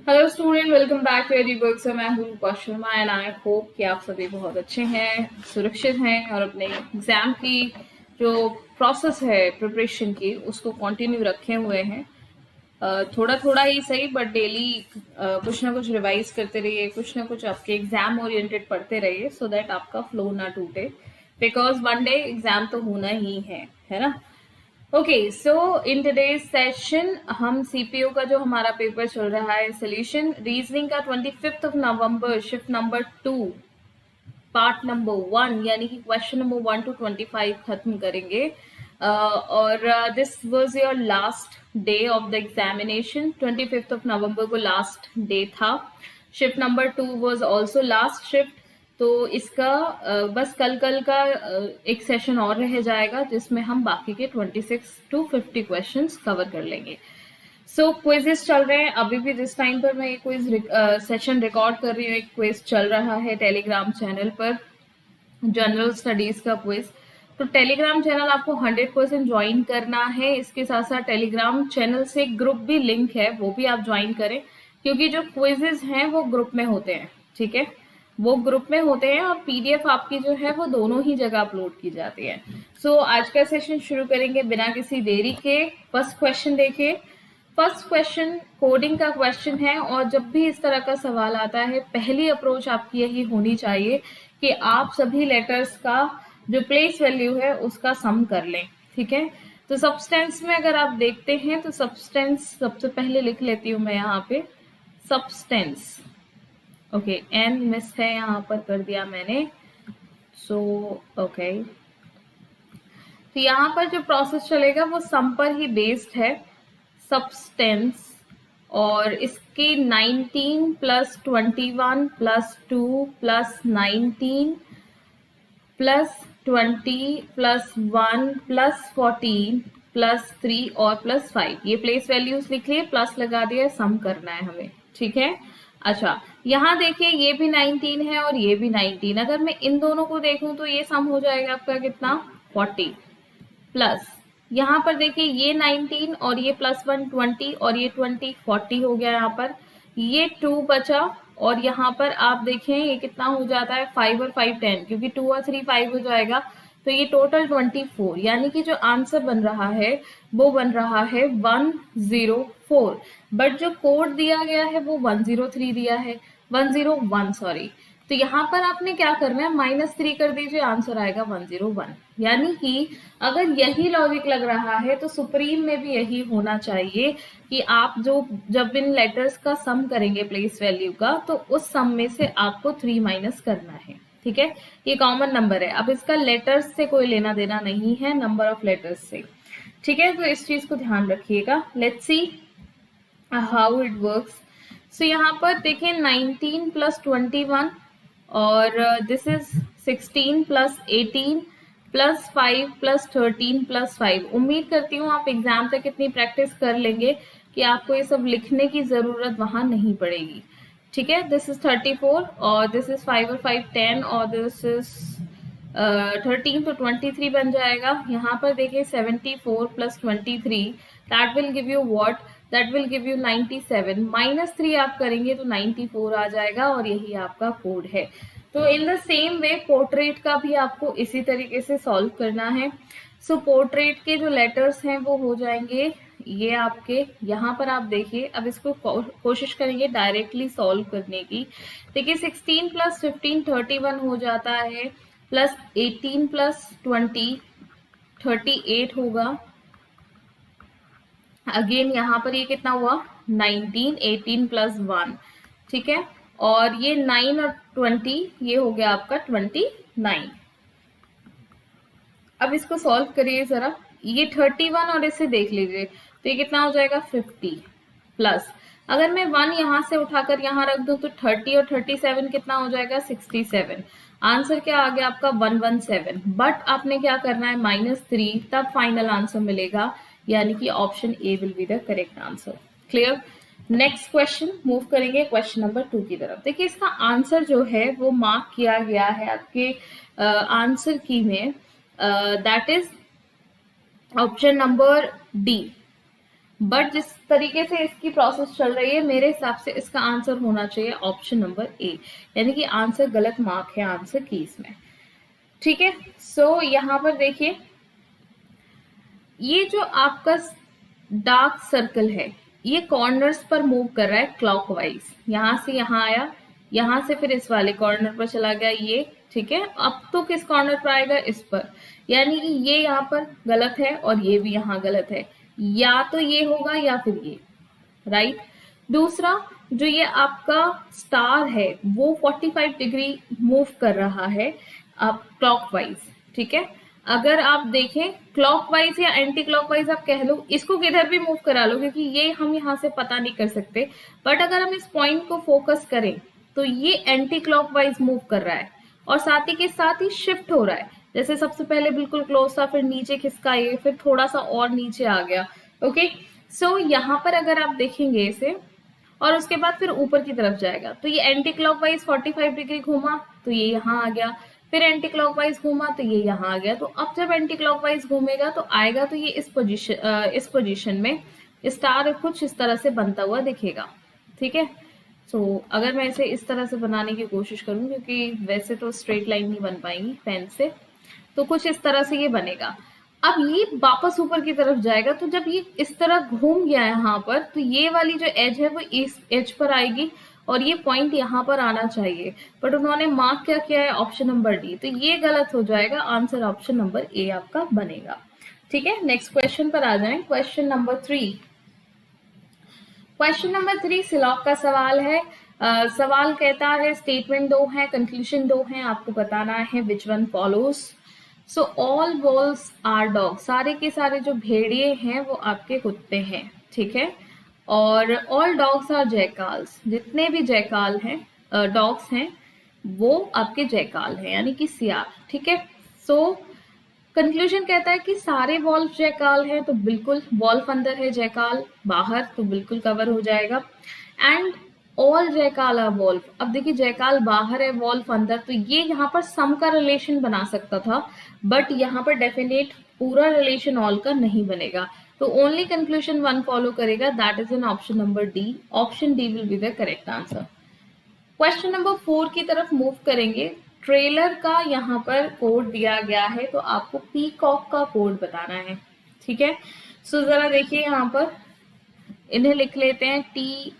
Hello student, welcome back to AD books. मैं हूँ Rupa Sharma and I hope कि आप सभी बहुत अच्छे हैं, सुरक्षित हैं और अपने एग्जाम की जो प्रोसेस है प्रिपरेशन की उसको कंटिन्यू रखे हुए हैं। थोड़ा थोड़ा ही सही बट डेली कुछ ना कुछ रिवाइज करते रहिए, कुछ ना कुछ आपके एग्जाम ओरिएंटेड पढ़ते रहिए सो दैट आपका फ्लो ना टूटे, बिकॉज वन डे एग्जाम तो होना ही है ना। Okay, so in today's session हम सीपीयू का जो हमारा पेपर चल रहा है सोल्यूशन रीजनिंग का 25 नवंबर शिफ्ट नंबर 2 पार्ट नंबर 1 यानी कि क्वेश्चन नंबर 1 to 25 खत्म करेंगे। और this was your last day of the examination. 25 नवंबर को लास्ट डे था। Shift number 2 was also last shift. तो इसका बस कल का एक सेशन और रह जाएगा जिसमें हम बाकी के 26 to 50 क्वेश्चंस कवर कर लेंगे। सो क्विजेस चल रहे हैं अभी भी। जिस टाइम पर मैं ये क्विज सेशन रिकॉर्ड कर रही हूँ, एक क्विज चल रहा है टेलीग्राम चैनल पर, जनरल स्टडीज का क्विज। तो टेलीग्राम चैनल आपको 100% ज्वाइन करना है। इसके साथ साथ टेलीग्राम चैनल से ग्रुप भी लिंक है, वो भी आप ज्वाइन करें, क्योंकि जो क्विजेस हैं वो ग्रुप में होते हैं। ठीक है, वो ग्रुप में होते हैं और पीडीएफ आपकी जो है वो दोनों ही जगह अपलोड की जाती है। सो आज का सेशन शुरू करेंगे बिना किसी देरी के। फर्स्ट क्वेश्चन देखिए। फर्स्ट क्वेश्चन कोडिंग का क्वेश्चन है और जब भी इस तरह का सवाल आता है पहली अप्रोच आपकी यही होनी चाहिए कि आप सभी लेटर्स का जो प्लेस वैल्यू है उसका सम कर लें। ठीक है, तो सब्सटेंस में अगर आप देखते हैं तो सब्सटेंस सबसे पहले लिख लेती हूँ मैं यहाँ पे सब्सटेंस। ओके, एन मिस है यहाँ पर कर दिया मैंने। सो ओके, तो यहाँ पर जो प्रोसेस चलेगा वो सम पर ही बेस्ड है, सब्सटेंस। और इसके 19 plus 21 plus 2 plus 19 plus 20 plus 1 plus 14 plus 3 और प्लस 5, ये प्लेस वैल्यूज लिख लिए, प्लस लगा दिया, सम करना है हमें। ठीक है, अच्छा यहाँ देखिए ये भी 19 है और ये भी 19। अगर मैं इन दोनों को देखूं तो ये सम हो जाएगा आपका कितना, 40। प्लस यहाँ पर देखिए ये 19 और ये प्लस 1 20 और ये 20 40 हो गया यहाँ पर। ये 2 बचा और यहाँ पर आप देखें ये कितना हो जाता है, 5 और 5 10, क्योंकि 2 और 3 5 हो जाएगा। तो ये टोटल 24, यानी कि जो आंसर बन रहा है वो बन रहा है 104। बट जो कोड दिया गया है वो 103 दिया है, 101 सॉरी। तो यहाँ पर आपने क्या करना है, -3 कर दीजिए, आंसर आएगा 101। यानी कि अगर यही लॉजिक लग रहा है तो सुप्रीम में भी यही होना चाहिए कि आप जो जब इन लेटर्स का सम करेंगे प्लेस वैल्यू का तो उस सम में से आपको 3 माइनस करना है। ठीक है, ये कॉमन नंबर है। अब इसका लेटर्स से कोई लेना देना नहीं है, नंबर ऑफ लेटर्स से। ठीक है, तो इस चीज को ध्यान रखिएगा। Let's see how it works. So यहाँ पर देखें 19 प्लस 21 और this is 16 plus 18 plus 5 plus 13 plus 5। उम्मीद करती हूँ आप एग्जाम तक इतनी प्रैक्टिस कर लेंगे कि आपको ये सब लिखने की जरूरत वहां नहीं पड़ेगी। ठीक है, दिस इज 34 और दिस इज 5 और 5 10 और दिस इज 13, तो 23 बन जाएगा। यहाँ पर देखिए 74 plus 23 that will give you what, that will give you 97। -3 आप करेंगे तो 94 आ जाएगा और यही आपका कोड है। तो in the same way portrait का भी आपको इसी तरीके से सॉल्व करना है। सो पोर्ट्रेट के जो लेटर्स हैं वो हो जाएंगे ये आपके, यहाँ पर आप देखिए। अब इसको कोशिश करेंगे डायरेक्टली सॉल्व करने की। देखिए 16 प्लस 15 31 हो जाता है, प्लस 18 प्लस 20 38 होगा। अगेन यहाँ पर ये कितना हुआ, 19, 18 प्लस 1। ठीक है, और ये 9 और 20 ये हो गया आपका 29। अब इसको सॉल्व करिए जरा। ये 31 और इसे देख लीजिए तो ये कितना हो जाएगा 50 प्लस, अगर मैं 1 यहाँ से उठाकर यहाँ रख दूं तो 30 और 37 कितना हो जाएगा 67। आंसर क्या आ गया आपका 117। बट आपने क्या करना है -3, तब फाइनल आंसर मिलेगा, यानी कि option A will be the correct answer. Clear. Next question move करेंगे क्वेश्चन नंबर 2 की तरफ। देखिए इसका आंसर जो है वो मार्क किया गया है आपके आंसर की में, that is option number D. But जिस तरीके से इसकी प्रोसेस चल रही है मेरे हिसाब से इसका आंसर होना चाहिए ऑप्शन नंबर ए, यानी कि आंसर गलत मार्क है आंसर की इसमें। ठीक है, सो यहाँ पर देखिए ये जो आपका डार्क सर्कल है ये कॉर्नर्स पर मूव कर रहा है क्लॉकवाइज, यहां से यहां आया, यहां से फिर इस वाले कॉर्नर पर चला गया ये। ठीक है, अब तो किस कॉर्नर पर आएगा, इस पर, यानी कि ये यहाँ पर गलत है और ये भी यहाँ गलत है, या तो ये होगा या फिर ये, राइट। दूसरा, जो ये आपका स्टार है वो 45 डिग्री मूव कर रहा है आप क्लॉकवाइज। ठीक है, अगर आप देखें क्लॉकवाइज या एंटी क्लॉकवाइज आप कह लो, इसको किधर भी मूव करा लो क्योंकि ये हम यहाँ से पता नहीं कर सकते, बट अगर हम इस पॉइंट को फोकस करें तो ये एंटी क्लॉकवाइज मूव कर रहा है और साथ ही के साथ ही शिफ्ट हो रहा है। जैसे सबसे पहले बिल्कुल क्लोज था, फिर नीचे खिसका ये, फिर थोड़ा सा और नीचे आ गया। ओके, सो यहाँ पर अगर आप देखेंगे इसे और उसके बाद फिर ऊपर की तरफ जाएगा, तो ये एंटी क्लॉकवाइज 45 डिग्री घूमा तो ये यहाँ आ गया, फिर एंटी क्लॉकवाइज घूमा तो ये यहाँ आ गया। तो अब जब एंटी क्लॉकवाइज घूमेगा तो आएगा तो ये इस पोजीशन में स्टार कुछ इस तरह से बनता हुआ दिखेगा। ठीक है, सो अगर मैं इसे इस तरह से बनाने की कोशिश करूं, क्योंकि वैसे तो स्ट्रेट लाइन नहीं बन पाएंगी पेन से, तो कुछ इस तरह से ये बनेगा। अब ये वापस ऊपर की तरफ जाएगा, तो जब ये इस तरह घूम गया यहाँ पर तो ये वाली जो एज है वो इस एज पर आएगी और ये पॉइंट यहाँ पर आना चाहिए, बट उन्होंने मार्क क्या किया है, ऑप्शन नंबर डी, तो ये गलत हो जाएगा, आंसर ऑप्शन नंबर ए आपका बनेगा। ठीक है, नेक्स्ट क्वेश्चन पर आ जाएं, क्वेश्चन नंबर 3। क्वेश्चन नंबर 3 सिलॉक का सवाल है। सवाल कहता है स्टेटमेंट दो है, कंक्लूजन दो है, आपको बताना है which one follows. So all wolves are dog, सारे के सारे जो भेड़िए हैं वो आपके कुत्ते हैं। ठीक है, और ऑल डॉग्स आर जैकाल्स, जितने भी जैकाल हैं डॉग्स हैं वो आपके जैकाल हैं, यानी कि सियार। ठीक है, सो कंक्लूजन कहता है कि सारे वॉल्फ जयकाल है, तो बिल्कुल वॉल्फ अंदर है, जयकाल बाहर, तो बिल्कुल कवर हो जाएगा। एंड ऑल जयकाल आर वॉल्फ, अब देखिए जयकाल बाहर है वॉल्फ अंदर, तो ये यहाँ पर सम का रिलेशन बना सकता था, बट यहाँ पर डेफिनेट पूरा रिलेशन ऑल का नहीं बनेगा, तो ओनली कंक्लूजन वन फॉलो करेगा, that is in option number D. Option D will be the correct answer. Question number 4 की तरफ मूव करेंगे। ट्रेलर का यहाँ पर कोड दिया गया है, तो आपको पीकॉक का कोड बताना है। ठीक है, सो जरा देखिए यहाँ पर इन्हें लिख लेते हैं, TRAILER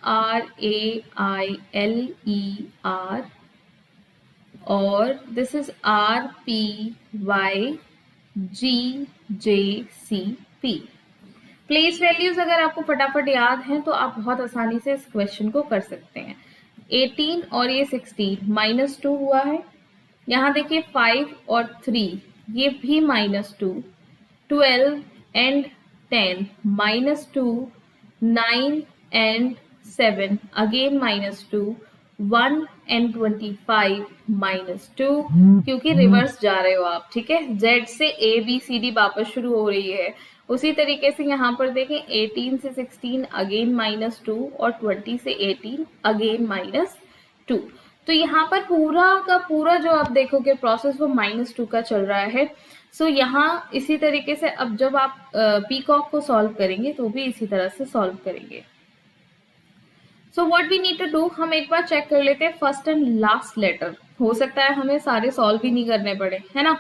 और this is RPYGJCP। Place values अगर आपको फटाफट याद हैं तो आप बहुत आसानी से इस क्वेश्चन को कर सकते हैं। 18 और ये 16 -2 हुआ है, यहाँ देखिए 5 और 3 ये भी -2, 12 एंड 10 -2, 9 एंड 7 अगेन -2, 1 एंड 25 -2, क्योंकि रिवर्स जा रहे हो आप। ठीक है, Z से ABCD वापस शुरू हो रही है, उसी तरीके से यहाँ पर देखें 18 से 16 अगेन -2 और 20 से 18 अगेन -2, तो यहाँ पर पूरा का पूरा जो आप देखोगे प्रोसेस वो -2 का चल रहा है। सो यहाँ इसी तरीके से अब जब आप पीकॉक को सॉल्व करेंगे तो भी इसी तरह से सॉल्व करेंगे। So what we need to do, हम एक बार चेक कर लेते हैं फर्स्ट एंड लास्ट लेटर, हो सकता है हमें सारे सॉल्व भी नहीं करने पड़े, है ना,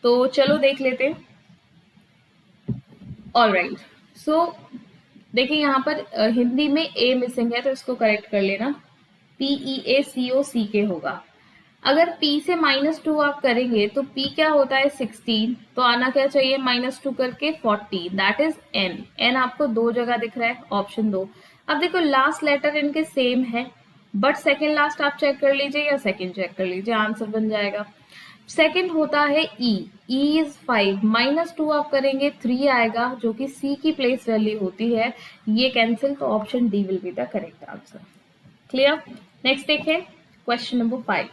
तो चलो देख लेते हैं। ऑलराइट, सो देखिए यहाँ पर हिंदी में ए मिसिंग है तो इसको करेक्ट कर लेना, PEACOCK होगा। अगर P से -2 आप करेंगे तो P क्या होता है 16, तो आना क्या चाहिए -2 करके 40, दैट इज N। N आपको दो जगह दिख रहा है, ऑप्शन 2। अब देखो लास्ट लेटर इनके सेम है, बट सेकेंड लास्ट आप चेक कर लीजिए या सेकेंड चेक कर लीजिए, आंसर बन जाएगा। सेकेंड होता है E, E इज 5, -2 आप करेंगे 3 आएगा जो कि C की प्लेस वैल्यू होती है, ये कैंसिल, तो option D will be the correct answer. Clear, next देखें क्वेश्चन नंबर 5,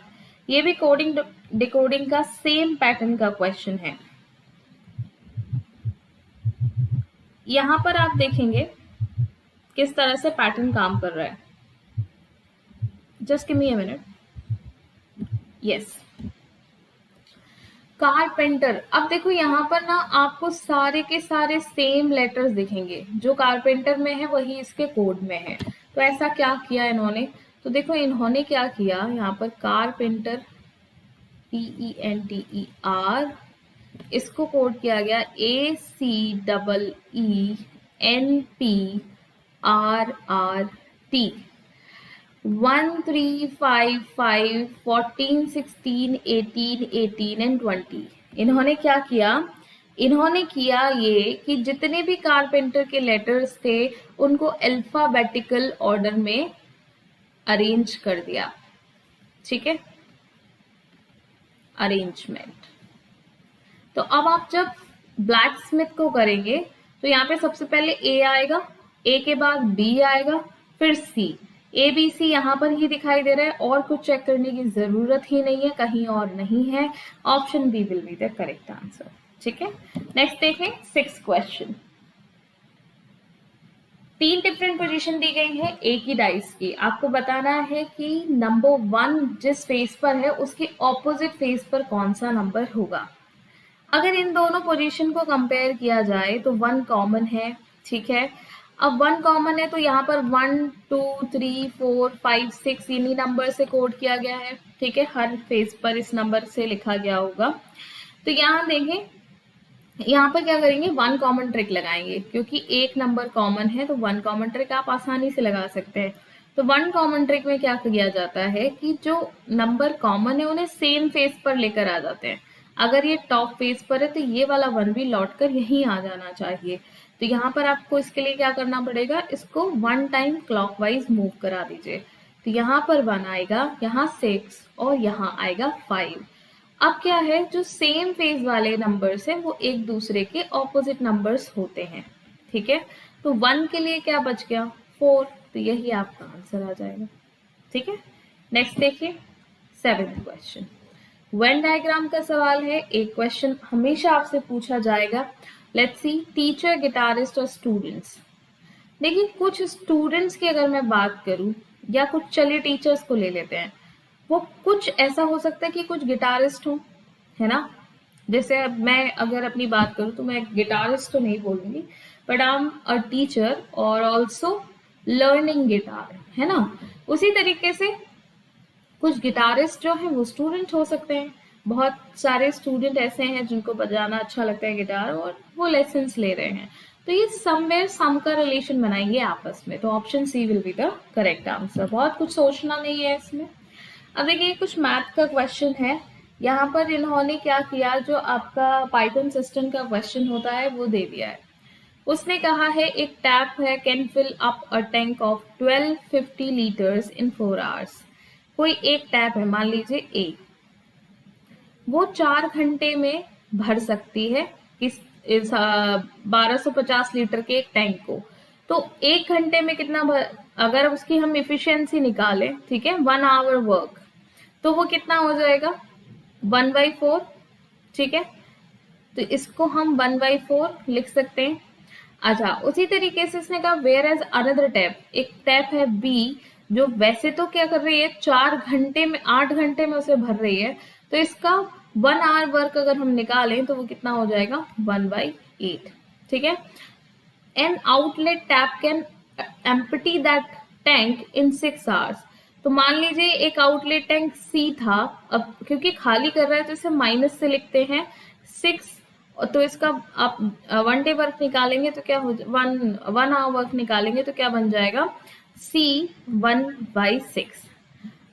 ये भी कोडिंग डिकोडिंग का सेम पैटर्न का क्वेश्चन है। यहां पर आप देखेंगे किस तरह से पैटर्न काम कर रहा है, just give me a minute. Yes, carpenter, अब देखो यहाँ पर ना आपको सारे के सारे सेम लेटर्स दिखेंगे, जो कारपेंटर में है वही इसके कोड में है। तो ऐसा क्या किया इन्होंने, तो देखो इन्होंने क्या किया, यहाँ पर कारपेंटर PENTER, इसको कोड किया गया ACEENPRRT 1 3 5 5 14 16 18 18 एंड 20। इन्होंने क्या किया, इन्होंने किया ये कि जितने भी कारपेंटर के लेटर्स थे उनको अल्फाबेटिकल ऑर्डर में अरेंज कर दिया। ठीक है, अरेंजमेंट। तो अब आप जब ब्लैक स्मिथ को करेंगे तो यहाँ पे सबसे पहले ए आएगा, ए के बाद बी आएगा, फिर सी। ए बी सी यहाँ पर ही दिखाई दे रहा है, और कुछ चेक करने की जरूरत ही नहीं है, कहीं और नहीं है। Option B will be the correct answer. ठीक है, नेक्स्ट देखें 6th क्वेश्चन। 3 डिफरेंट पोजीशन दी गई है एक ही डाइस की, आपको बताना है कि नंबर 1 जिस फेस पर है उसके ऑपोजिट फेस पर कौन सा नंबर होगा। अगर इन दोनों पोजीशन को कंपेयर किया जाए तो 1 कॉमन है। ठीक है, अब 1 कॉमन है तो यहाँ पर 1 2 3 4 5 6 इन्हीं नंबर से कोड किया गया है। ठीक है, हर फेस पर इस नंबर से लिखा गया होगा। तो यहाँ देखें, यहाँ पर क्या करेंगे, 1 कॉमन ट्रिक लगाएंगे, क्योंकि एक नंबर कॉमन है तो 1 कॉमन ट्रिक आप आसानी से लगा सकते हैं। तो 1 कॉमन ट्रिक में क्या किया जाता है कि जो नंबर कॉमन है उन्हें सेम फेस पर लेकर आ जाते हैं। अगर ये टॉप फेस पर है तो ये वाला 1 भी लौट कर यहीं आ जाना चाहिए। तो यहाँ पर आपको इसके लिए क्या करना पड़ेगा, इसको 1 टाइम क्लॉकवाइज मूव करा दीजिए। तो यहाँ पर 1 आएगा, यहाँ 6 और यहाँ आएगा 5। अब क्या है, जो सेम फेज वाले नंबर्स हैं वो एक दूसरे के ऑपोजिट नंबर्स होते हैं। ठीक है, तो 1 के लिए क्या बच गया, 4, तो यही आपका आंसर आ जाएगा। ठीक है, नेक्स्ट देखिए 7th क्वेश्चन। वेन डायग्राम का सवाल है। एक क्वेश्चन हमेशा आपसे पूछा जाएगा, लेट्स सी टीचर, गिटारिस्ट और स्टूडेंट्स। देखिए कुछ स्टूडेंट्स की अगर मैं बात करूं, या कुछ चलिए टीचर्स को ले लेते हैं, वो कुछ ऐसा हो सकता है कि कुछ गिटारिस्ट हो, है ना। जैसे मैं अगर अपनी बात करूं तो मैं गिटारिस्ट तो नहीं बोलूंगी, but I am a teacher और ऑल्सो लर्निंग गिटार, है ना। उसी तरीके से कुछ गिटारिस्ट जो है वो स्टूडेंट हो सकते हैं। बहुत सारे स्टूडेंट ऐसे हैं जिनको बजाना अच्छा लगता है गिटार, और वो लेसन्स ले रहे हैं। तो ये समवेयर सम का रिलेशन बनाएंगे आपस में। तो option C will be the correct answer. बहुत कुछ सोचना नहीं है इसमें। अब देखिए कुछ मैथ का क्वेश्चन है। यहाँ पर इन्होंने क्या किया, जो आपका पाइथन सिस्टम का क्वेश्चन होता है वो दे दिया है। उसने कहा है एक टैप है, can fill up a tank of 1250 litres in 4 hours. कोई एक टैप है, मान लीजिए ए, वो 4 घंटे में भर सकती है इस 1250 लीटर के एक टैंक को। तो 1 घंटे में कितना भर, अगर उसकी हम इफिशियंसी निकालें, ठीक है, 1 आवर वर्क, तो वो कितना हो जाएगा, 1/4। ठीक है, तो इसको हम 1/4 लिख सकते हैं। अच्छा, उसी तरीके से इसने कहा वेयर एज अनदर टैप, एक टैप है बी, जो वैसे तो क्या कर रही है, 4 घंटे में 8 घंटे में उसे भर रही है। तो इसका 1 आवर वर्क अगर हम निकालें तो वो कितना हो जाएगा, 1/8। ठीक है, an outlet tap can empty that tank in 6 hours. तो मान लीजिए एक आउटलेट टैंक सी था, अब क्योंकि खाली कर रहा है तो इसे माइनस से लिखते हैं 6, तो इसका आप 1 डे वर्क निकालेंगे तो क्या हो, 1 आवर वर्क निकालेंगे तो क्या बन जाएगा, C 1/6।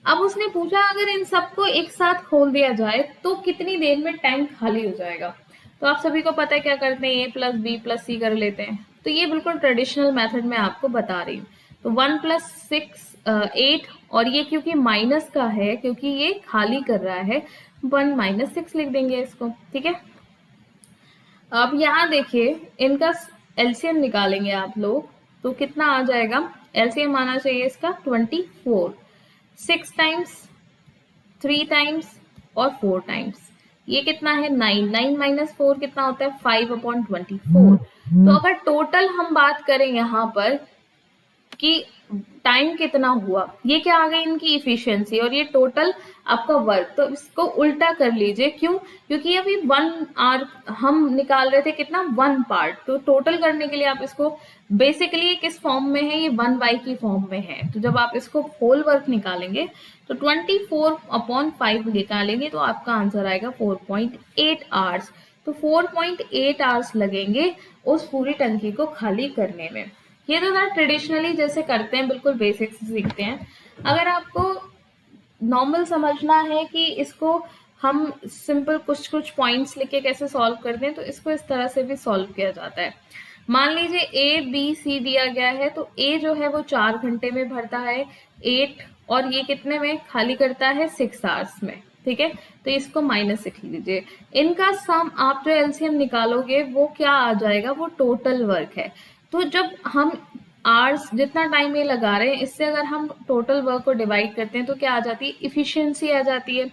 अब उसने पूछा अगर इन सबको एक साथ खोल दिया जाए तो कितनी देर में टैंक खाली हो जाएगा। तो आप सभी को पता है क्या करते हैं, A+B+C कर लेते हैं। तो ये बिल्कुल ट्रेडिशनल मेथड में आपको बता रही हूँ। तो 1 + 6 8, और ये क्योंकि माइनस का है, क्योंकि ये खाली कर रहा है, 1 - 6 लिख देंगे इसको। ठीक है, अब यहाँ देखिए इनका एलसीएम निकालेंगे आप लोग, तो कितना आ जाएगा, एलसीएम आना चाहिए इसका 24। 6 टाइम्स, 3 टाइम्स और 4 टाइम्स, ये कितना है 9। 9 - 4 कितना होता है, 5/24। तो अगर टोटल हम बात करें यहाँ पर कि टाइम कितना हुआ, ये क्या आ गई इनकी इफिशियंसी, और ये टोटल आपका वर्क। तो इसको उल्टा कर लीजिए, क्यों? क्योंकि अभी 1 आवर हम निकाल रहे थे कितना, 1 पार्ट, तो टोटल करने के लिए आप इसको बेसिकली किस फॉर्म में है, ये 1/, की फॉर्म में है। तो जब आप इसको होल वर्क निकालेंगे तो 24/5 निकालेंगे तो आपका आंसर आएगा 4.8 आवर्स। तो 4.8 आवर्स लगेंगे उस पूरी टंकी को खाली करने में। ये तो था ट्रेडिशनली जैसे करते हैं, बिल्कुल बेसिक से सीखते हैं। अगर आपको नॉर्मल समझना है कि इसको हम सिंपल कुछ कुछ पॉइंट्स लिख के कैसे सॉल्व करते हैं, तो इसको इस तरह से भी सॉल्व किया जाता है। मान लीजिए ए बी सी दिया गया है, तो ए जो है वो 4 घंटे में भरता है 8, और ये कितने में खाली करता है 6 आवर्स में, ठीक है। तो इसको माइनस लिख लीजिए। इनका सम आप जो एलसीएम निकालोगे वो क्या आ जाएगा, वो टोटल वर्क है। तो जब हम आवर्स जितना टाइम ये लगा रहे हैं, इससे अगर हम टोटल वर्क को डिवाइड करते हैं तो क्या आ जाती है, इफिशियंसी आ जाती है।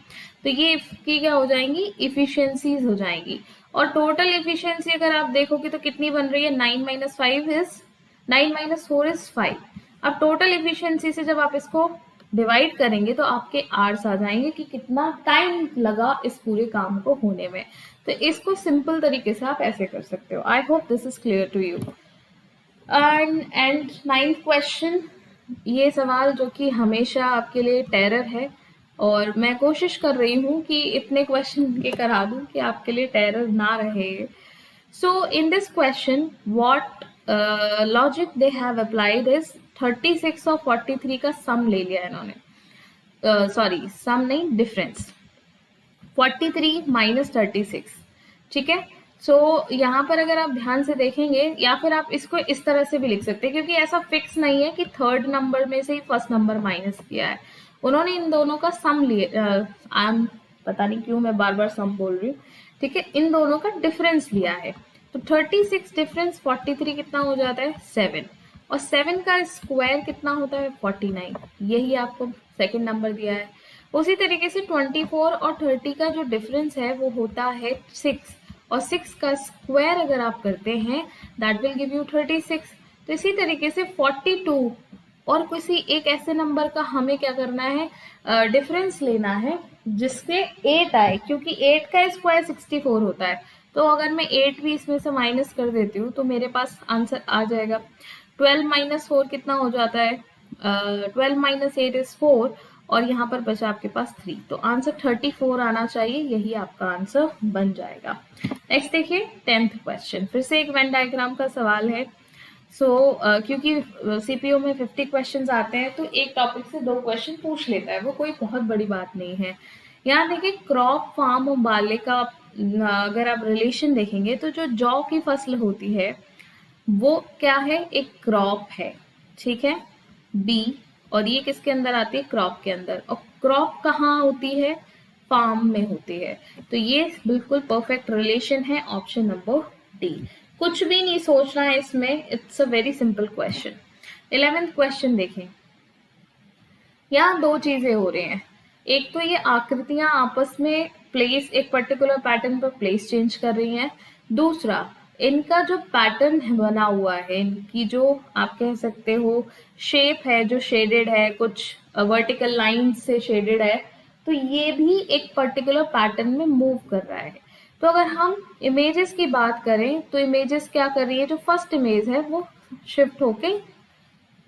तो ये की क्या हो जाएंगी, इफिशियंसीज हो जाएंगी। और टोटल इफिशियंसी अगर आप देखोगे तो कितनी बन रही है, 9 - 4 इज 5। अब टोटल इफिशियंसी से जब आप इसको डिवाइड करेंगे तो आपके आवर्स आ जाएंगे कि कितना टाइम लगा इस पूरे काम को होने में। तो इसको सिंपल तरीके से आप ऐसे कर सकते हो। I hope this is clear to you. And 9th question, ये सवाल जो कि हमेशा आपके लिए टेरर है, और मैं कोशिश कर रही हूँ कि इतने क्वेश्चन के करा दूँ कि आपके लिए टेरर ना रहे। So in this question what logic they have applied is 36 और 43 का सम ले लिया इन्होंने, सॉरी सम नहीं, डिफरेंस 43 - 36, ठीक है। सो यहाँ पर अगर आप ध्यान से देखेंगे, या फिर आप इसको इस तरह से भी लिख सकते हैं, क्योंकि ऐसा फिक्स नहीं है कि थर्ड नंबर में से ही फर्स्ट नंबर माइनस किया है। उन्होंने इन दोनों का सम लिए, पता नहीं क्यों मैं बार बार सम बोल रही हूँ, ठीक है, इन दोनों का डिफरेंस लिया है। तो 36 डिफरेंस 43 कितना हो जाता है, 7, और 7 का स्क्वायर कितना होता है, 49। यही आपको सेकंड नंबर दिया है। उसी तरीके से 24 और 30 का जो डिफरेंस है वो होता है 6, और 6 का स्क्वायर अगर आप करते हैं दैट विल गिव यू 36। तो इसी तरीके से 42 और किसी एक ऐसे नंबर का हमें क्या करना है, डिफरेंस लेना है जिससे 8 आए, क्योंकि 8 का स्क्वायर 64 होता है। तो अगर मैं 8 भी इसमें से माइनस कर देती हूँ तो मेरे पास आंसर आ जाएगा। 12 - 4 कितना हो जाता है, 12 - 8 इज 4, और यहाँ पर बचा आपके पास 3। तो आंसर 34 आना चाहिए, यही आपका आंसर बन जाएगा। नेक्स्ट देखिए 10th क्वेश्चन, फिर से एक वेन डायग्राम का सवाल है। क्योंकि सीपीओ में 50 क्वेश्चंस आते हैं तो एक टॉपिक से 2 क्वेश्चन पूछ लेता है, वो कोई बहुत बड़ी बात नहीं है। यहाँ देखिए क्रॉप फार्म और बाले का अगर आप रिलेशन देखेंगे तो जो जौ की फसल होती है वो क्या है, एक क्रॉप है, ठीक है, बी, और ये किसके अंदर आती है, क्रॉप के अंदर। और क्रॉप कहाँ होती है, फार्म में होती है। तो ये बिल्कुल परफेक्ट रिलेशन है, ऑप्शन नंबर डी। कुछ भी नहीं सोचना है इसमें, it's a very simple question. 11th question देखें, यहाँ 2 चीजें हो रही हैं। एक तो ये आकृतियां आपस में प्लेस, एक पर्टिकुलर पैटर्न पर प्लेस चेंज कर रही हैं। दूसरा, इनका जो पैटर्न बना हुआ है, इनकी जो आप कह सकते हो शेप है, जो शेडेड है, कुछ वर्टिकल लाइन से शेडेड है, तो ये भी एक पर्टिकुलर पैटर्न में मूव कर रहा है। तो अगर हम इमेजेस की बात करें तो इमेजेस क्या कर रही है, जो फर्स्ट इमेज है वो शिफ्ट होके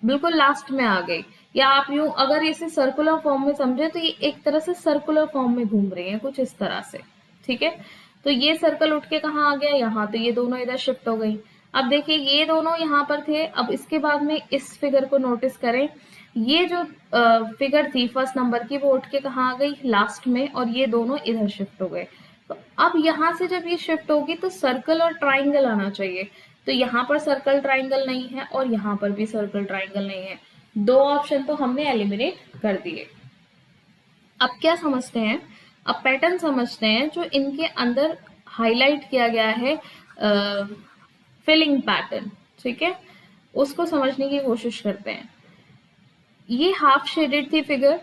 बिल्कुल लास्ट में आ गई, या आप यूं अगर इसे सर्कुलर फॉर्म में समझे तो ये एक तरह से सर्कुलर फॉर्म में घूम रही है, कुछ इस तरह से, ठीक है। तो ये सर्कल उठ के कहाँ आ गया, यहाँ, तो ये दोनों इधर शिफ्ट हो गई। अब देखिए ये दोनों यहाँ पर थे, अब इसके बाद में इस फिगर को नोटिस करें, ये जो फिगर थी फर्स्ट नंबर की वो उठ के कहाँ आ गई, लास्ट में, और ये दोनों इधर शिफ्ट हो गए। तो अब यहाँ से जब ये शिफ्ट होगी तो सर्कल और ट्राइंगल आना चाहिए। तो यहाँ पर सर्कल ट्राइंगल नहीं है और यहाँ पर भी सर्कल ट्राइंगल नहीं है, 2 ऑप्शन तो हमने एलिमिनेट कर दिए। अब क्या समझते हैं, अब पैटर्न समझते हैं जो इनके अंदर हाईलाइट किया गया है, फिलिंग पैटर्न, ठीक है, उसको समझने की कोशिश करते हैं। ये हाफ शेडेड थी फिगर,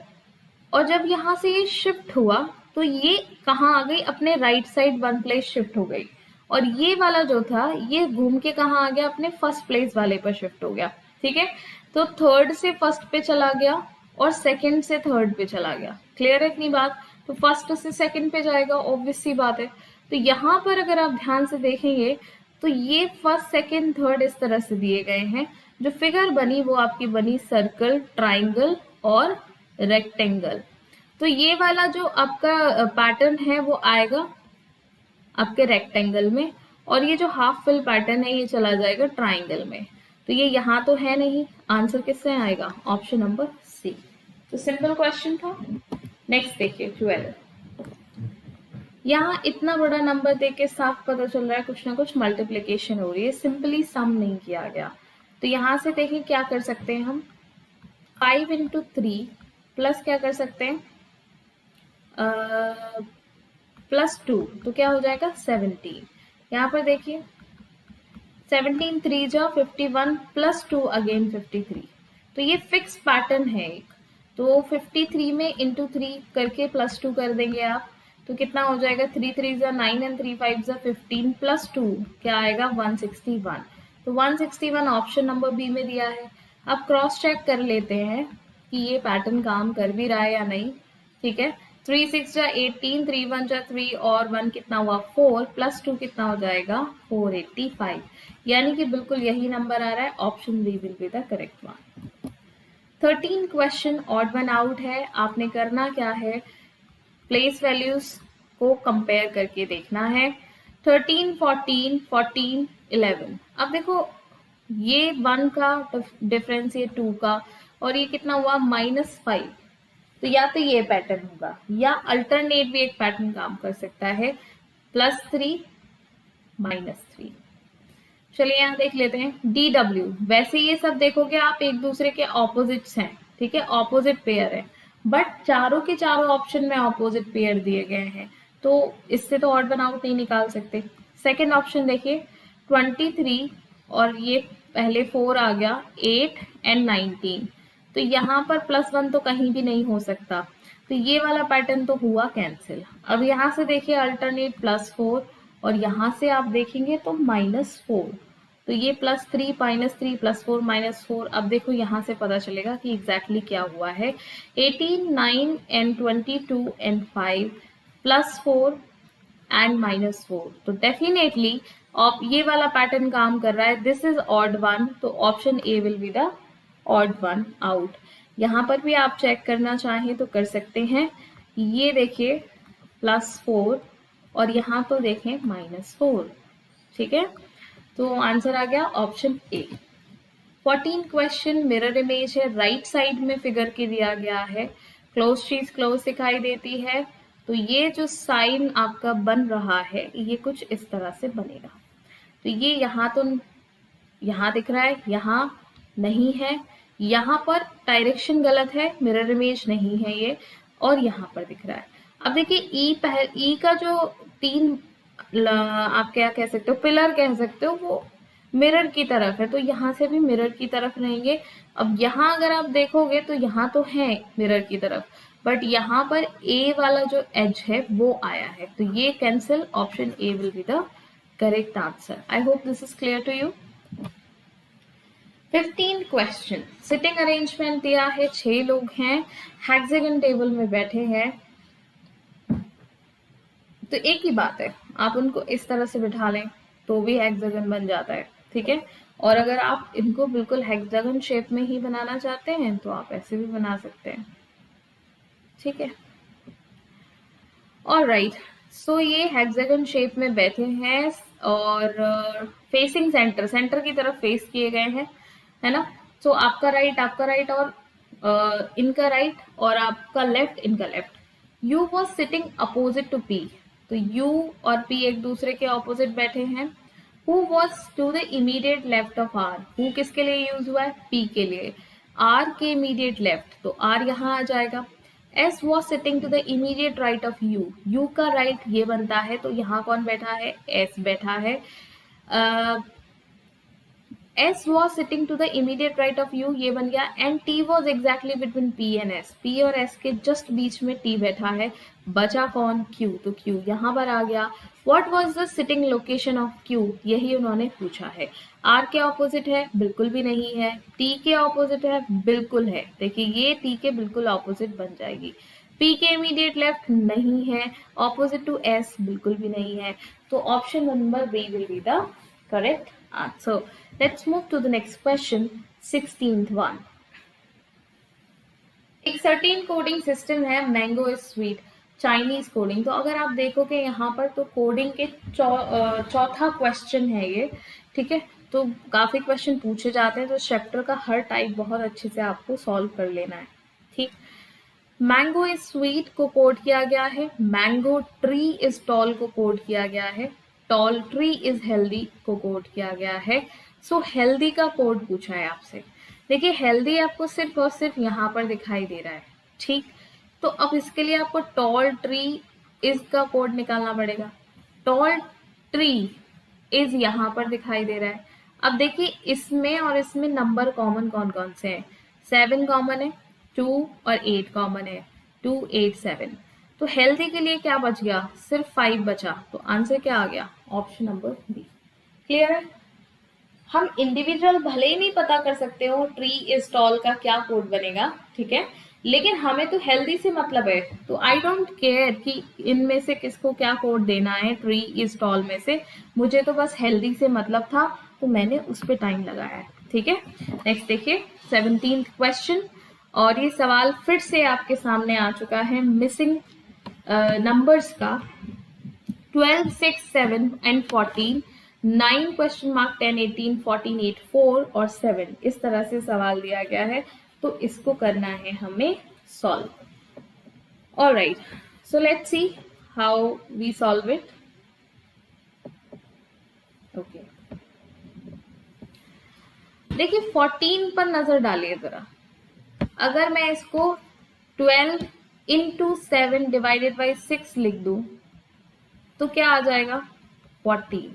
और जब यहाँ से ये शिफ्ट हुआ तो ये कहाँ आ गई, अपने राइट साइड 1 प्लेस शिफ्ट हो गई, और ये वाला जो था ये घूम के कहाँ आ गया, अपने फर्स्ट प्लेस वाले पर शिफ्ट हो गया, ठीक है। तो थर्ड से फर्स्ट पे चला गया और सेकंड से थर्ड पे चला गया। क्लियर है इतनी बात? तो फर्स्ट से सेकंड पे जाएगा, ऑब्वियस सी बात है। तो यहाँ पर अगर आप ध्यान से देखेंगे तो ये फर्स्ट सेकंड थर्ड इस तरह से दिए गए हैं। जो फिगर बनी वो आपकी बनी सर्कल, ट्राइंगल और रेक्टेंगल। तो ये वाला जो आपका पैटर्न है वो आएगा आपके रेक्टेंगल में, और ये जो हाफ फिल पैटर्न है ये चला जाएगा ट्राइंगल में। तो ये यहाँ तो है नहीं, आंसर किससे आएगा? Option number C. तो सिंपल क्वेश्चन था। नेक्स्ट देखिए 12। यहाँ इतना बड़ा नंबर देख के साफ पता चल रहा है कुछ ना कुछ मल्टीप्लिकेशन हो रही है, सिंपली सम नहीं किया गया। तो यहाँ से देखिए क्या कर सकते हैं हम, 5 इंटू 3 प्लस क्या कर सकते हैं +2, तो क्या हो जाएगा 17। यहाँ पर देखिए 17 3 जा 51 +2 अगेन 53। तो ये फिक्स पैटर्न है एक। तो 53 में इंटू 3 करके +2 कर देंगे आप, तो कितना हो जाएगा 3 3 जा 9 एंड 3 5 जा 15 +2 क्या आएगा 161। तो 161 ऑप्शन नंबर बी में दिया है। अब क्रॉस चेक कर लेते हैं कि ये पैटर्न काम कर भी रहा है या नहीं। ठीक है, 3 6 जा 18, 3 1 जा 3 और 1 कितना हुआ 4 +2 कितना हो जाएगा 485। यानी कि बिल्कुल यही नंबर आ रहा है, option B will be the correct one. 13 question odd one out है। आपने करना क्या है, प्लेस वैल्यूज को कंपेयर करके देखना है। 13 14 14 11। अब देखो ये 1 का डिफरेंस, ये 2 का, और ये कितना हुआ -5। तो या तो ये पैटर्न होगा या अल्टरनेट भी एक पैटर्न काम कर सकता है, +3 -3। चलिए यहाँ देख लेते हैं DW। वैसे ये सब देखोगे आप एक दूसरे के ऑपोजिट्स हैं, ठीक है, ऑपोजिट पेयर है, बट चारों के चारों ऑप्शन में ऑपोजिट पेयर दिए गए हैं, तो इससे तो ऑड वन आउट नहीं निकाल सकते। सेकेंड ऑप्शन देखिए 23 और ये पहले 4 आ गया, 8 एंड 19। तो यहाँ पर +1 तो कहीं भी नहीं हो सकता, तो ये वाला पैटर्न तो हुआ कैंसिल। अब यहाँ से देखिए अल्टरनेट +4 और यहाँ से आप देखेंगे तो -4। तो ये +3 -3 +4 -4। अब देखो यहाँ से पता चलेगा कि एग्जैक्टली क्या हुआ है। 18 9 एंड 22 एंड 5 +4 एंड -4। तो डेफिनेटली अब ये वाला पैटर्न काम कर रहा है, दिस इज ऑड वन, तो option A will be the odd one out. यहाँ पर भी आप चेक करना चाहें तो कर सकते हैं। ये देखिए +4 और यहाँ तो देखें -4। ठीक है, तो आंसर आ गया option A. 14 question mirror image है, राइट साइड में फिगर के दिया गया है, क्लोज चीज क्लोज दिखाई देती है। तो ये जो साइन आपका बन रहा है ये कुछ इस तरह से बनेगा। तो ये यहाँ तो यहाँ दिख रहा है, यहाँ नहीं है, यहाँ पर डायरेक्शन गलत है, मिरर इमेज नहीं है ये, और यहाँ पर दिख रहा है। अब देखिए ई का जो 3 आप क्या कह सकते हो, पिलर कह सकते हो, वो मिरर की तरफ है, तो यहाँ से भी मिरर की तरफ रहेंगे। अब यहाँ अगर आप देखोगे तो यहाँ तो है मिरर की तरफ, बट यहाँ पर ए वाला जो एज है वो आया है, तो ये cancel, option A will be the correct answer. I hope this is clear to you. 15 question, sitting arrangement दिया है, 6 लोग हैं, हेक्सागन टेबल में बैठे हैं। तो एक ही बात है, आप उनको इस तरह से बिठा लें तो भी हेक्सागन बन जाता है, ठीक है। और अगर आप इनको बिल्कुल हेक्सागन शेप में ही बनाना चाहते हैं तो आप ऐसे भी बना सकते हैं, ठीक है। ऑलराइट, सो ये हेक्सागन शेप में बैठे हैं और फेसिंग सेंटर की तरफ फेस किए गए हैं, है ना। सो आपका राइट और इनका राइट और आपका लेफ्ट इनका left. U was sitting opposite to P, तो यू और पी एक दूसरे के ऑपोजिट बैठे हैं। Who was to the immediate left of R, who किसके लिए यूज हुआ है, पी के लिए, आर के इमीडिएट लेफ्ट, तो आर यहाँ आ जाएगा। S was sitting to the immediate right of U, U का राइट ये बनता है, तो यहाँ कौन बैठा है, एस बैठा है। S was sitting to the immediate right of U, ये बन गया, and T was exactly between P and S. P और S के just बीच में T बैठा है, बचा कौन? Q, तो Q यहाँ पर आ गया. What was the sitting location of Q? यही उन्होंने पूछा है. R के ऑपोजिट है? बिल्कुल भी नहीं है. T के ऑपोजिट है? बिल्कुल है. देखिए ये T के बिल्कुल ऑपोजिट बन जाएगी. P के इमीडिएट लेफ्ट नहीं है, ऑपोजिट टू S बिल्कुल भी नहीं है, तो option number B will be the correct answer. Let's move to the next question, 16th one. एक सर्टेन कोडिंग सिस्टम है, mango is sweet, Chinese coding. तो अगर आप देखोगे यहाँ पर तो कोडिंग के चौथा क्वेश्चन है ये, ठीक है. तो काफी क्वेश्चन पूछे जाते हैं, तो चैप्टर का हर टाइप बहुत अच्छे से आपको सॉल्व कर लेना है, ठीक. मैंगो इज स्वीट को कोड किया गया है, मैंगो ट्री इज टॉल को कोड किया गया है, टॉल ट्री इज हेल्दी को कोड किया गया है. सो हेल्दी का कोड पूछा है आपसे. देखिए हेल्दी आपको सिर्फ और सिर्फ यहाँ पर दिखाई दे रहा है, ठीक. तो अब इसके लिए आपको टॉल ट्री इज का कोड निकालना पड़ेगा. टॉल ट्री इज यहाँ पर दिखाई दे रहा है. अब देखिए इसमें और इसमें नंबर कॉमन कौन कौन से हैं? 7 कॉमन है, 2 और 8 कॉमन है, 2 8 7. तो हेल्दी के लिए क्या बच गया? सिर्फ 5 बचा. तो आंसर क्या आ गया? Option number B. क्लियर है? हम इंडिविजुअल भले ही नहीं पता कर सकते हो ट्री इज टॉल का क्या कोड बनेगा, ठीक है, लेकिन हमें तो हेल्दी से मतलब है. तो आई डोंट केयर कि इनमें से किसको क्या कोड देना है ट्री इज टॉल में से, मुझे तो बस हेल्दी से मतलब था, तो मैंने उस पर टाइम लगाया है, ठीक है. नेक्स्ट देखिए 17th क्वेश्चन, और ये सवाल फिर से आपके सामने आ चुका है मिसिंग नंबर्स का. 12 6 7 एंड 14, 9 क्वेश्चन मार्क 10 18 14 8 4 और 7, इस तरह से सवाल दिया गया है. तो इसको करना है हमें solve. Alright, so let's see how we solve it. Okay, देखिए 14 पर नजर डालिए जरा. अगर मैं इसको 12 इंटू 7 डिवाइडेड बाई 6 लिख दूं तो क्या आ जाएगा? 14.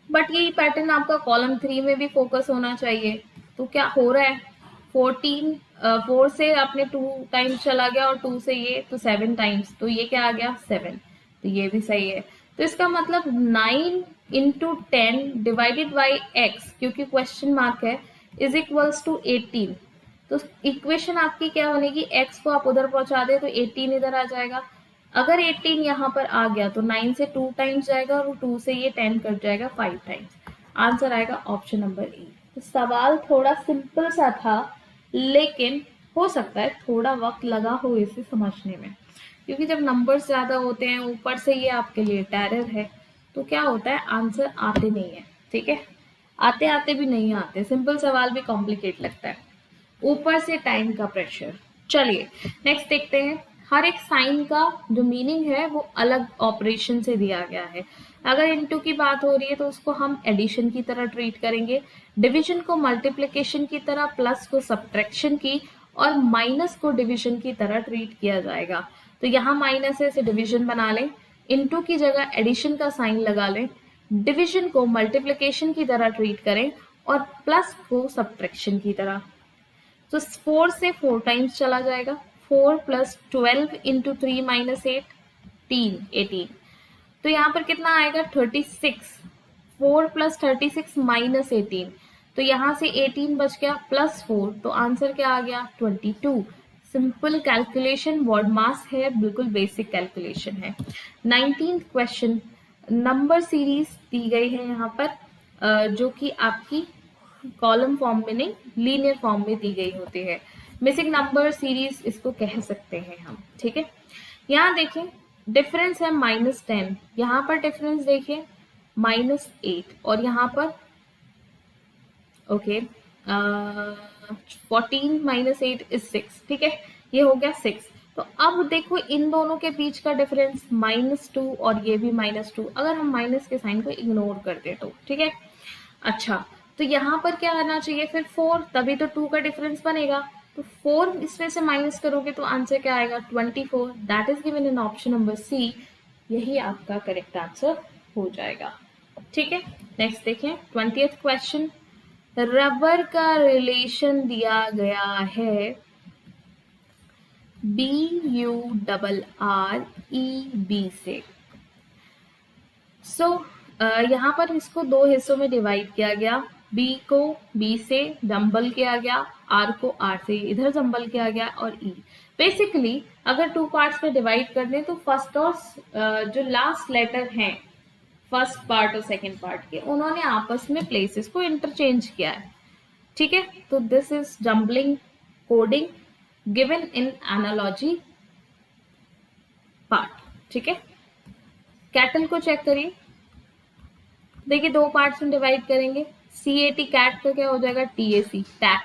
बट यही पैटर्न आपका कॉलम 3 में भी फोकस होना चाहिए. तो क्या हो रहा है? 4 से आपने 2 टाइम्स चला गया और 2 से ये, तो 7 टाइम्स, तो ये क्या आ गया? 7. तो ये भी सही है. तो इसका मतलब 9 इंटू 10 डिवाइडेड बाई x, क्योंकि क्वेश्चन मार्क है, इज इक्वल्स टू 18. तो इक्वेशन आपकी क्या बनेगी? x को आप उधर पहुंचा दे तो 18 इधर आ जाएगा. अगर 18 यहाँ पर आ गया तो 9 से 2 टाइम्स जाएगा और 2 से ये 10 कट जाएगा 5 टाइम्स. आंसर आएगा ऑप्शन नंबर ए. तो सवाल थोड़ा सिंपल सा था, लेकिन हो सकता है थोड़ा वक्त लगा हो इसे समझने में, क्योंकि जब नंबर्स ज्यादा होते हैं, ऊपर से ये आपके लिए टेरर है, तो क्या होता है आंसर आते नहीं है, ठीक है. आते आते भी नहीं आते, सिंपल सवाल भी कॉम्प्लिकेट लगता है, ऊपर से टाइम का प्रेशर. चलिए नेक्स्ट देखते हैं. हर एक साइन का जो मीनिंग है वो अलग ऑपरेशन से दिया गया है. अगर इनटू की बात हो रही है तो उसको हम एडिशन की तरह ट्रीट करेंगे, डिवीजन को मल्टीप्लिकेशन की तरह, प्लस को सब्ट्रैक्शन की, और माइनस को डिवीजन की तरह ट्रीट किया जाएगा. तो यहाँ माइनस है, इसे डिवीजन बना लें, इनटू की जगह एडिशन का साइन लगा लें, डिवीजन को मल्टीप्लिकेशन की तरह ट्रीट करें और प्लस को सब्ट्रैक्शन की तरह. तो 4 से 4 टाइम्स चला जाएगा. 4 प्लस 12 इंटू 3 माइनस 8, 18. तो यहाँ पर कितना आएगा? 36. 4 प्लस 36 माइनस 18, तो यहाँ से 18 बच गया, प्लस 4, तो आंसर क्या आ गया? 22. सिंपल कैलकुलेशन, वर्ड मास है, बिल्कुल बेसिक कैलकुलेशन है. 19th क्वेश्चन, नंबर सीरीज दी गई है यहाँ पर, जो कि आपकी कॉलम फॉर्म में नहीं, लीनियर फॉर्म में दी गई होती है. मिसिंग नंबर सीरीज इसको कह सकते हैं हम, ठीक है. यहाँ देखें डिफरेंस है -10, यहाँ पर डिफरेंस देखिए -8, और यहाँ पर ओके 14 माइनस 8 इज 6, ठीक है, ये हो गया 6. तो अब देखो इन दोनों के बीच का डिफरेंस -2 और ये भी -2, अगर हम माइनस के साइन को इग्नोर कर दे तो, ठीक है. अच्छा, तो यहाँ पर क्या आना चाहिए फिर? 4, तभी तो 2 का डिफरेंस बनेगा. तो 4 इसमें से माइनस करोगे तो आंसर क्या आएगा? 24. That is given in option number C. यही आपका करेक्ट आंसर हो जाएगा. ठीक है, नेक्स्ट देखें 20th क्वेश्चन। रबर का रिलेशन दिया गया है BURREB से। सो यहाँ पर इसको दो हिस्सों में डिवाइड किया गया। बी को बी से जंबल किया गया, आर को आर से इधर जंबल किया गया, और ई बेसिकली अगर टू पार्ट्स में डिवाइड कर दें तो फर्स्ट और जो लास्ट लेटर हैं फर्स्ट पार्ट और सेकंड पार्ट के, उन्होंने आपस में प्लेसेस को इंटरचेंज किया है। ठीक है, तो this is jumbling coding given in analogy part. ठीक है, कैटल को चेक करिए, देखिए दो पार्ट्स में डिवाइड करेंगे। CAT कैट का क्या हो जाएगा TAC टैक,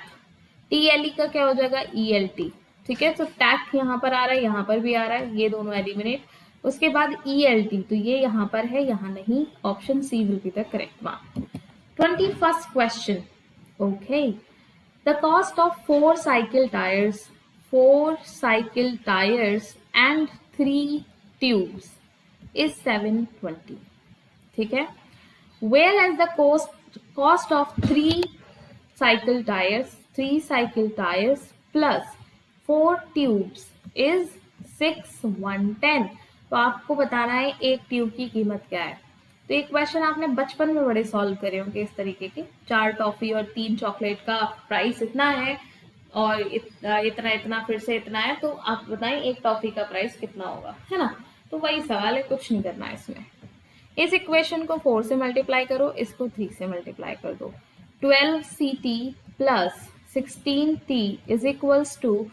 TLE का क्या हो जाएगा ELT। ठीक है, तो टैक यहाँ पर आ रहा है, यहाँ पर भी आ रहा है, ये दोनों एलिमिनेट। उसके बाद ELT, तो ये यहाँ पर है, यहाँ नहीं, option C will be the correct one. 21st question. Okay, the cost of 4 cycle tires and 3 tubes is 720। ठीक है, whereas the cost of 3 cycle tires plus 4 tubes is 6,110। तो आपको बताना है एक ट्यूब की कीमत क्या है। तो एक क्वेश्चन आपने बचपन में बड़े सॉल्व करे होंगे इस तरीके के, 4 टॉफी और 3 चॉकलेट का प्राइस इतना है और इतना इतना फिर से इतना है, तो आप बताएं एक टॉफी का प्राइस कितना होगा, है ना। तो वही सवाल है, कुछ नहीं करना है इसमें। इस इक्वेशन को 4 से मल्टीप्लाई करो, इसको 3 से मल्टीप्लाई कर दो। 12CT plus 16T is equals to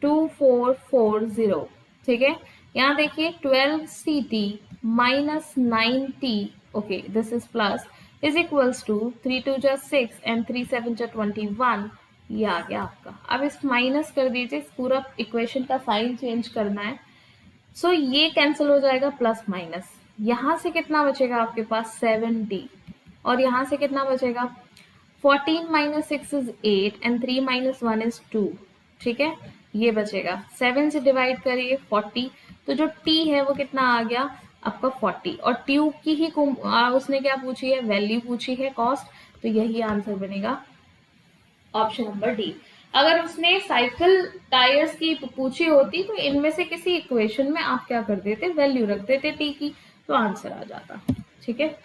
2440। ठीक है, यहाँ देखिए 12CT minus 9T, okay this is plus, is equals to 3 2 जा 6 एंड 3 7 जा 21। ये आ गया आपका। अब इस माइनस कर दीजिए, इस पूरा इक्वेशन का साइन चेंज करना है। सो ये कैंसिल हो जाएगा, प्लस माइनस, यहाँ से कितना बचेगा आपके पास 7D, और यहाँ से कितना बचेगा 14 minus 6 is 8 and 3 minus 1 is 2। ठीक है, ये बचेगा, 7 से डिवाइड करिए 40, तो जो T है वो कितना आ गया आपका 40, और ट्यूब की ही उसने क्या पूछी है, वैल्यू पूछी है, कॉस्ट, तो यही आंसर बनेगा ऑप्शन नंबर डी। अगर उसने साइकिल टायर्स की पूछी होती तो इनमें से किसी इक्वेशन में आप क्या कर देते, वैल्यू रख देते टी की, तो आंसर आ जाता। ठीक है,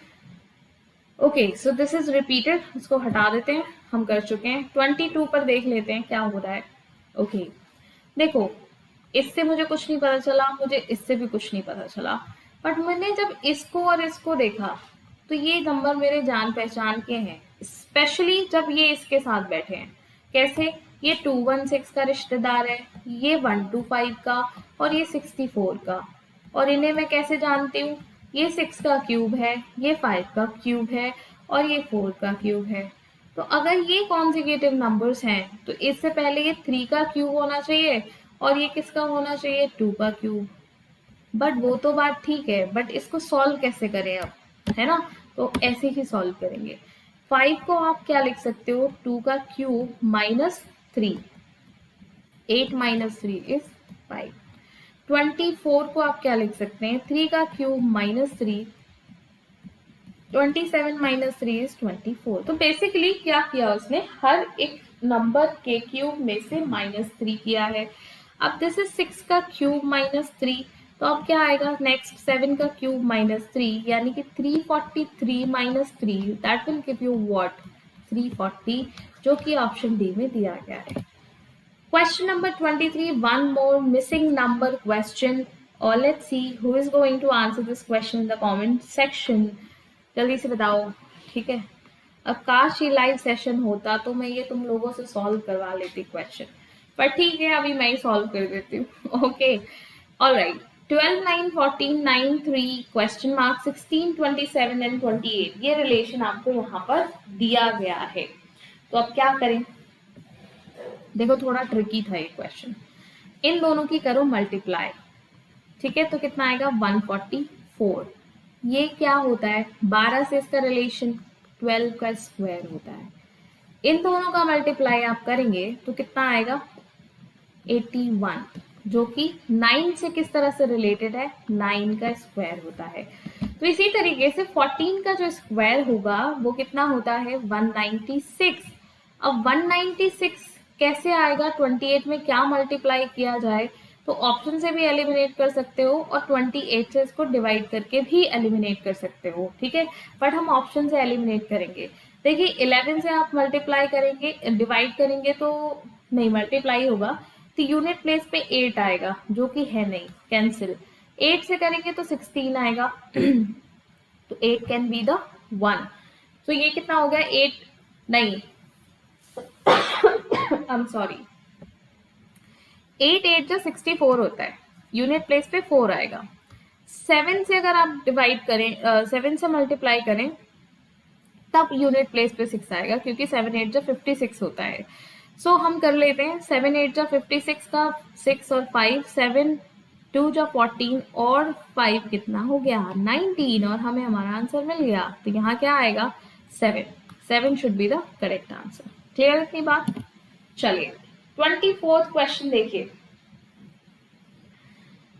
okay, so this is repeated, इसको हटा देते हैं, हम कर चुके हैं। 22 पर देख लेते हैं क्या हो रहा है। ओके, देखो इससे मुझे कुछ नहीं पता चला, मुझे इससे भी कुछ नहीं पता चला, बट मैंने जब इसको और इसको देखा तो ये नंबर मेरे जान पहचान के हैं, स्पेशली जब ये इसके साथ बैठे हैं। कैसे, ये 216 का रिश्तेदार है, ये 125 का, और ये 64 का, और इन्हें मैं कैसे जानती हूँ, ये 6 का क्यूब है, ये 5 का क्यूब है, और ये 4 का क्यूब है। तो अगर ये कॉन्जिक्यूटिव नंबर्स हैं तो इससे पहले ये 3 का क्यूब होना चाहिए, और ये किसका होना चाहिए 2 का क्यूब। बट वो तो बात ठीक है, बट इसको सॉल्व कैसे करें अब, है ना, तो ऐसे ही सॉल्व करेंगे। 5 को आप क्या लिख सकते हो, 2 का क्यूब माइनस 3, 8 माइनस 3 इज 5। 24 को आप क्या लिख सकते हैं, 3 का क्यूब माइनस 3, 27 माइनस 3 इज 24। तो बेसिकली क्या किया उसने, हर एक नंबर के क्यूब में से -3 किया है। अब दिस इज 6 का क्यूब माइनस 3, तो अब क्या आएगा नेक्स्ट, 7 का क्यूब माइनस 3, यानी कि 343 minus 3, that will give you what 340, जो कि ऑप्शन डी में दिया गया है। Question number 23, one more missing number question, और let's see who is going to answer this question in the comment section. जल्दी से बताओ। ठीक है, अब काश ये लाइव सेशन होता तो मैं ये तुम लोगों से सॉल्व करवा लेती क्वेश्चन, पर ठीक है अभी मैं ही सॉल्व कर देती हूँ। Okay, alright, 12 9 14 9 3 question mark 16 27 and 28, ये रिलेशन आपको यहाँ पर दिया गया है। तो अब क्या करें, देखो थोड़ा ट्रिकी था ये क्वेश्चन। इन दोनों की करो मल्टीप्लाई। ठीक है, तो कितना आएगा 144। ये क्या होता है, 12 से इसका रिलेशन 12 का स्क्वायर होता है। इन दोनों का मल्टीप्लाई आप करेंगे तो कितना आएगा 81, जो कि 9 से किस तरह से रिलेटेड है, 9 का स्क्वायर होता है। तो तो इसी तरीके से 14 का जो स्क्वायर होगा वो कितना होता है 196। अब 196 कैसे आएगा, 28 में क्या मल्टीप्लाई किया जाए, तो ऑप्शन से भी एलिमिनेट कर सकते हो और 28 से इसको डिवाइड करके भी एलिमिनेट कर सकते हो, ठीक है, बट हम ऑप्शन से एलिमिनेट करेंगे। देखिए 11 से आप मल्टीप्लाई करेंगे, डिवाइड करेंगे तो नहीं मल्टीप्लाई होगा, तो यूनिट प्लेस पे 8 आएगा जो कि है नहीं, कैंसिल। 8 से करेंगे तो 16 आएगा तो 8 कैन बी द 1। तो ये कितना हो गया 8 नहीं आई एम सॉरी 8 8 जो 64 होता है, यूनिट प्लेस पे 4 आएगा। 7 से अगर आप डिवाइड करें 7 से मल्टीप्लाई करें तब यूनिट प्लेस पे 6 आएगा क्योंकि 7 8 जो 56 होता है। सो हम कर लेते हैं 7 8 जो 56 का 6 और 5 7 2 जो 14 और 5 कितना हो गया 19 और हमें हमारा आंसर मिल गया। तो यहाँ क्या आएगा 7 should be the correct answer. Clear इतनी बात। चलिए 24th क्वेश्चन देखिए।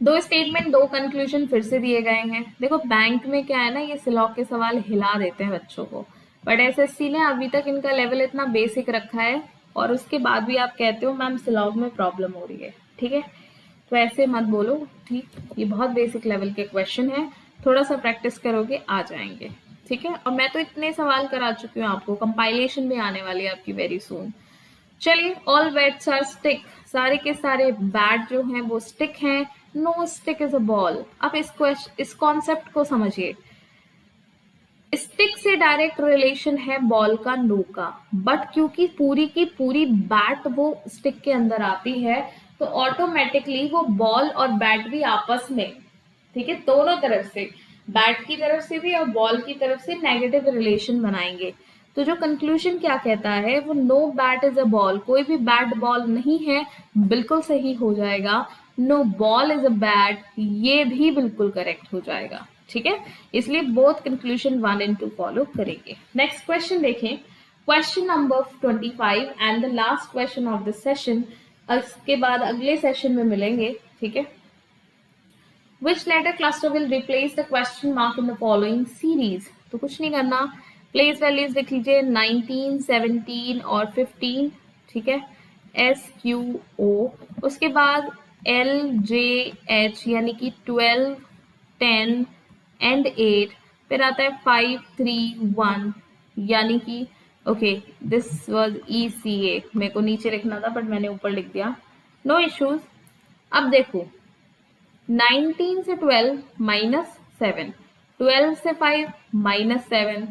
दो स्टेटमेंट दो कंक्लूजन फिर से दिए गए हैं। देखो बैंक में क्या है ना, ये सिलॉक के सवाल हिला देते हैं बच्चों को, बट एसएससी ने अभी तक इनका लेवल इतना बेसिक रखा है और उसके बाद भी आप कहते हो मैम सिलॉक में प्रॉब्लम हो रही है, ठीक है, तो ऐसे मत बोलो, ठीक, ये बहुत बेसिक लेवल के क्वेश्चन है, थोड़ा सा प्रैक्टिस करोगे आ जाएंगे, ठीक है। और मैं तो इतने सवाल करा चुकी हूँ आपको, कंपाइलेशन भी आने वाली है आपकी वेरी सून। चलिए ऑल बैट्स आर स्टिक, सारे के सारे बैट जो हैं वो स्टिक हैं, no stick is a ball. अब इस कॉन्सेप्ट को समझिए, स्टिक से डायरेक्ट रिलेशन है बॉल का नो का, बट क्योंकि पूरी की पूरी बैट वो स्टिक के अंदर आती है तो ऑटोमेटिकली वो बॉल और बैट भी आपस में, ठीक है, दोनों तरफ से, बैट की तरफ से भी और बॉल की तरफ से नेगेटिव रिलेशन बनाएंगे। तो जो कंक्लूजन क्या कहता है वो no bat is a ball, कोई भी बैट बॉल नहीं है, बिल्कुल सही हो जाएगा। No ball is a bat, ये भी बिल्कुल करेक्ट हो जाएगा, ठीक है। इसलिए बोथ कंक्लूजन 1 and 2 फॉलो करेंगे। नेक्स्ट क्वेश्चन देखें, question number 25 and the last question of the session. इसके बाद अगले सेशन में मिलेंगे, ठीक है। Which letter cluster will replace the question mark in the following series? तो कुछ नहीं करना, प्लेस वैल्यूज लिख लीजिए 19, 17 और 15, ठीक है, SQO। उसके बाद LJH यानी कि 12, 10 एंड 8, फिर आता है 5, 3, 1 यानी कि ओके दिस वाज ECA। मेरे को नीचे लिखना था बट मैंने ऊपर लिख दिया, नो इश्यूज। अब देखो 19 से 12 माइनस 7, 12 से 5 माइनस 7,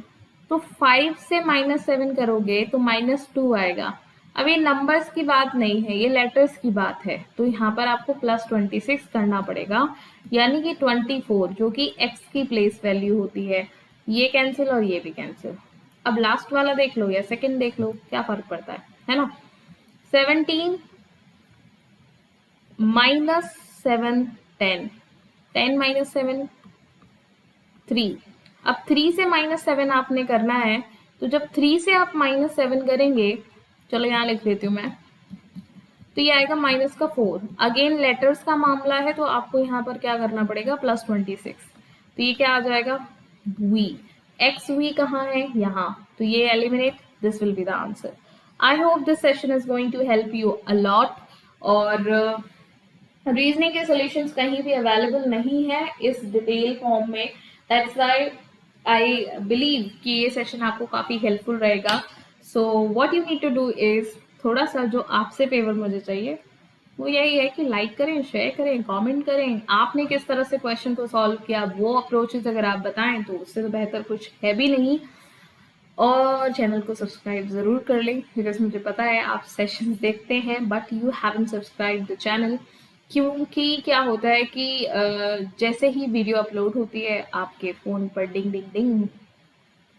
तो 5 से माइनस 7 करोगे तो -2 आएगा। अब ये नंबर्स की बात नहीं है, ये लेटर्स की बात है, तो यहाँ पर आपको +26 करना पड़ेगा, यानी कि 24 जो कि x की प्लेस वैल्यू होती है। ये कैंसिल और ये भी कैंसिल। अब लास्ट वाला देख लो या सेकंड देख लो, क्या फर्क पड़ता है ना। 17 माइनस 7 10, 10 माइनस 7 3। अब 3 से -7 आपने करना है, तो जब 3 से आप -7 करेंगे, चलो यहाँ लिख देती हूँ मैं, तो ये आएगा -4। अगेन लेटर्स का मामला है तो आपको यहाँ पर क्या करना पड़ेगा +26, तो ये क्या आ जाएगा v, एक्स v कहाँ है यहाँ, तो ये eliminate, this will be the answer. I hope this session is going to help you a lot. और रीजनिंग के सॉल्यूशंस कहीं भी अवेलेबल नहीं है इस डिटेल फॉर्म में, दैट्स व्हाई आई बिलीव कि ये सेशन आपको काफी हेल्पफुल रहेगा। So what you need to do is, थोड़ा सा जो आपसे फेवर मुझे चाहिए वो यही है कि लाइक करें, शेयर करें, कमेंट करें, आपने किस तरह से क्वेश्चन को सॉल्व किया, वो अप्रोचेस अगर आप बताएं तो उससे तो बेहतर कुछ है भी नहीं। और चैनल को सब्सक्राइब जरूर कर लें, बिकॉज मुझे पता है आप सेशंस देखते हैं but you haven't subscribe the channel, क्योंकि क्या होता है कि जैसे ही वीडियो अपलोड होती है आपके फोन पर डिंग डिंग डिंग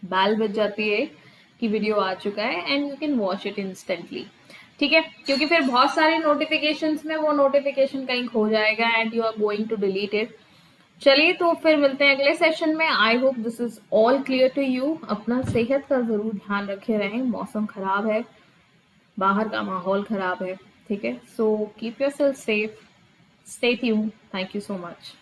बैल बज जाती है कि वीडियो आ चुका है and you can watch it instantly, ठीक है, क्योंकि फिर बहुत सारे नोटिफिकेशंस में वो नोटिफिकेशन कहीं खो जाएगा and you are going to delete it. चलिए तो फिर मिलते हैं अगले सेशन में। I hope this is all clear to you. अपना सेहत का जरूर ध्यान रखे रहें, मौसम खराब है, बाहर का माहौल खराब है, ठीक है, so keep yourself safe, stay tuned, thank you so much.